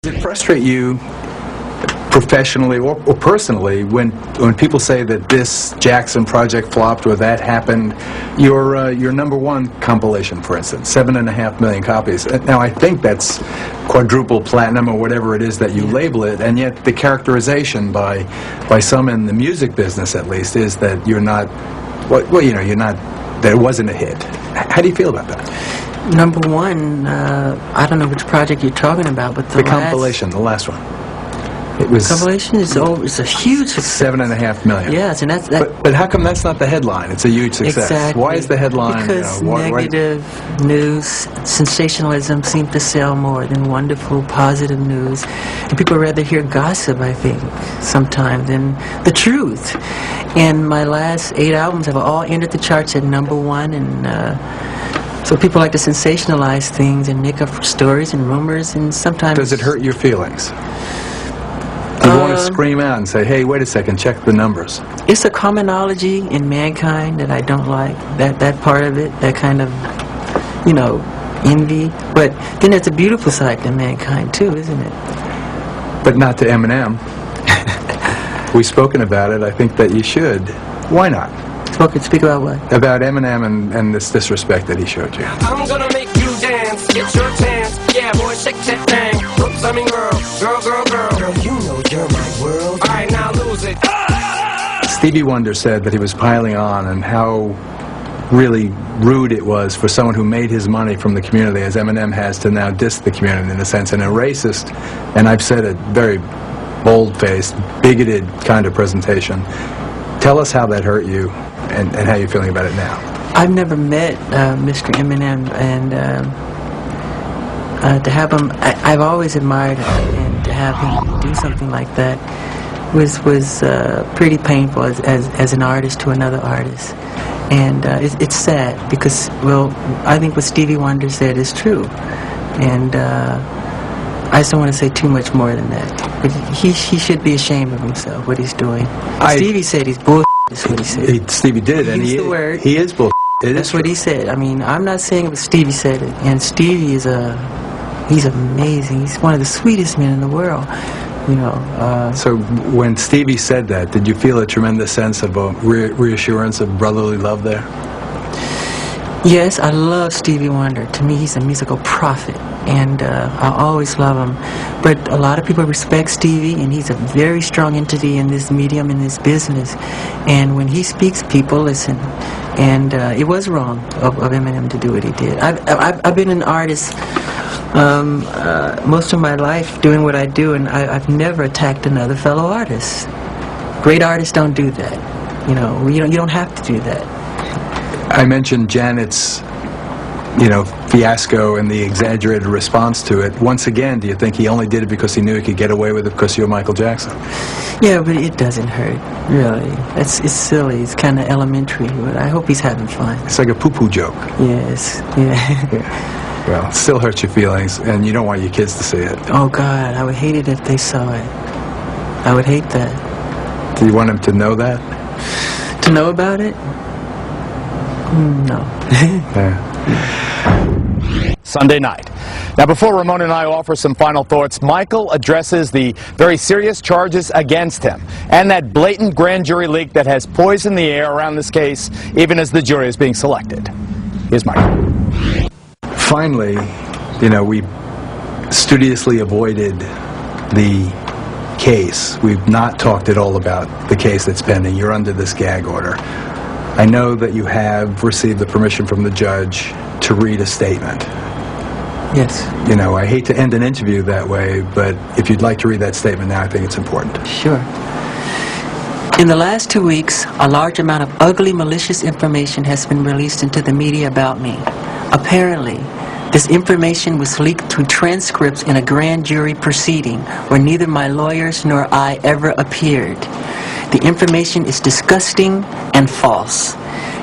Does it frustrate you professionally or personally when people say that this Jackson project flopped or that happened? Your #1 compilation, for instance, 7.5 million copies. Now I think that's quadruple platinum or whatever it is that you label it, and yet the characterization by some in the music business at least is that you're not, you're not, that it wasn't a hit. How do you feel about that? #1, I don't know which project you're talking about, but the compilation, the last one. It was compilation is it's a huge success. 7.5 million. Yes, and that's that. But how come that's not the headline? It's a huge success. Exactly. Why is the headline? Because negative news, sensationalism seem to sell more than wonderful, positive news, and people rather hear gossip, I think, sometimes, than the truth. And my last 8 albums have all entered the charts at #1, and so people like to sensationalize things and make up stories and rumors, and sometimes... Does it hurt your feelings? Do you want to scream out and say, hey, wait a second, check the numbers? It's a commonology in mankind that I don't like, that part of it, that kind of, envy. But then there's a beautiful side to mankind, too, isn't it? But not to Eminem. We've spoken about it. I think that you should. Why not? Speak about what? About Eminem and this disrespect that he showed you. I'm gonna make you dance, get your chance. Yeah, boy, shake that thing. Oops, I mean girl. Girl, you know you're my world. Alright, now lose it. Stevie Wonder said that he was piling on and how really rude it was for someone who made his money from the community, as Eminem has, to now diss the community in a sense, and a racist, and I've said it, very bold-faced, bigoted kind of presentation. Tell us how that hurt you and how you're feeling about it now. I've never met Mr. Eminem, and to have him, I've always admired him, and to have him do something like that was pretty painful as an artist to another artist. And it's sad because, well, I think what Stevie Wonder said is true. And I just don't want to say too much more than that. But he should be ashamed of himself, what he's doing. Stevie said he's bull***, is what he said. Stevie did, and he used the word. He is bull***. That's what he said. I mean, I'm not saying it, but Stevie said it. And Stevie is he's amazing. He's one of the sweetest men in the world. So when Stevie said that, did you feel a tremendous sense of reassurance of brotherly love there? Yes, I love Stevie Wonder. To me, he's a musical prophet, and I always love him. But a lot of people respect Stevie, and he's a very strong entity in this medium, in this business. And when he speaks, people listen. And it was wrong of Eminem to do what he did. I've been an artist most of my life doing what I do, and I've never attacked another fellow artist. Great artists don't do that. You don't have to do that. I mentioned Janet's, fiasco and the exaggerated response to it. Once again, do you think he only did it because he knew he could get away with it because you're Michael Jackson? Yeah, but it doesn't hurt, really. It's silly. It's kind of elementary, but I hope he's having fun. It's like a poo-poo joke. Yes, yeah. Well, it still hurts your feelings, and you don't want your kids to see it. Oh, God, I would hate it if they saw it. I would hate that. Do you want them to know that? To know about it? No. Yeah. Sunday night. Now, before Ramon and I offer some final thoughts, Michael addresses the very serious charges against him and that blatant grand jury leak that has poisoned the air around this case, even as the jury is being selected. Here's Michael. Finally, we studiously avoided the case. We've not talked at all about the case that's pending. You're under this gag order. I know that you have received the permission from the judge to read a statement. Yes. I hate to end an interview that way, but if you'd like to read that statement now, I think it's important. Sure. In the last 2 weeks, a large amount of ugly, malicious information has been released into the media about me. Apparently, this information was leaked through transcripts in a grand jury proceeding where neither my lawyers nor I ever appeared. The information is disgusting and false.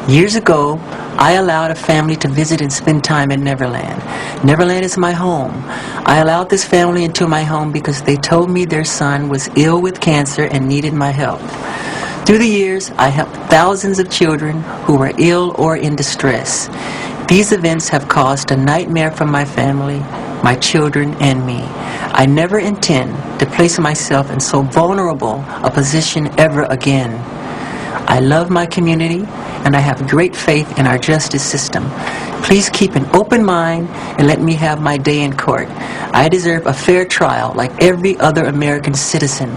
Years ago, I allowed a family to visit and spend time at Neverland. Neverland is my home. I allowed this family into my home because they told me their son was ill with cancer and needed my help. Through the years, I helped thousands of children who were ill or in distress. These events have caused a nightmare for my family my children, and me. I never intend to place myself in so vulnerable a position ever again. I love my community, and I have great faith in our justice system. Please keep an open mind and let me have my day in court. I deserve a fair trial like every other American citizen.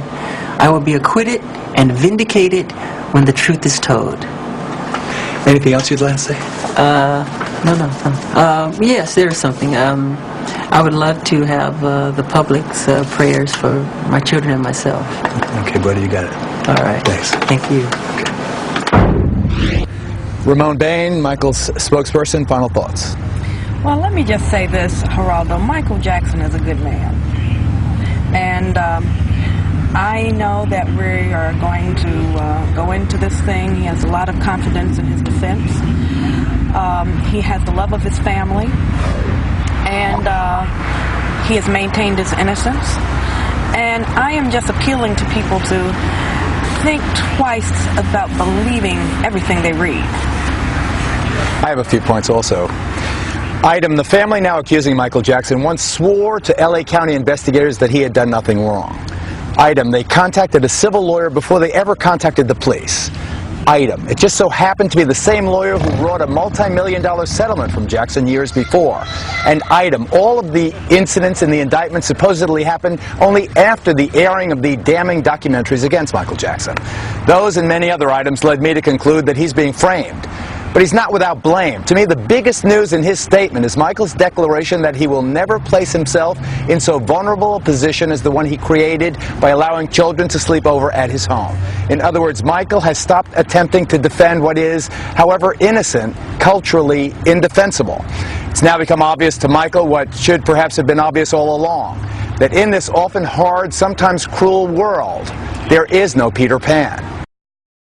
I will be acquitted and vindicated when the truth is told. Anything else you'd like to say? No. Yes, there's something. I would love to have the public's prayers for my children and myself. Okay, buddy, you got it. All right. Thanks. Thank you. Ramon Bain, Michael's spokesperson, final thoughts. Well, let me just say this, Geraldo. Michael Jackson is a good man. And I know that we are going to go into this thing. He has a lot of confidence in his defense. He has the love of his family. And he has maintained his innocence. And I am just appealing to people to think twice about believing everything they read. I have a few points also. Item, the family now accusing Michael Jackson once swore to LA County investigators that he had done nothing wrong. Item, they contacted a civil lawyer before they ever contacted the police. Item, it just so happened to be the same lawyer who brought a multi-million-dollar settlement from Jackson years before. And item, all of the incidents in the indictment supposedly happened only after the airing of the damning documentaries against Michael Jackson. Those and many other items led me to conclude that he's being framed. But he's not without blame. To me, the biggest news in his statement is Michael's declaration that he will never place himself in so vulnerable a position as the one he created by allowing children to sleep over at his home. In other words, Michael has stopped attempting to defend what is, however innocent, culturally indefensible. It's now become obvious to Michael what should perhaps have been obvious all along, that in this often hard, sometimes cruel world, there is no Peter Pan.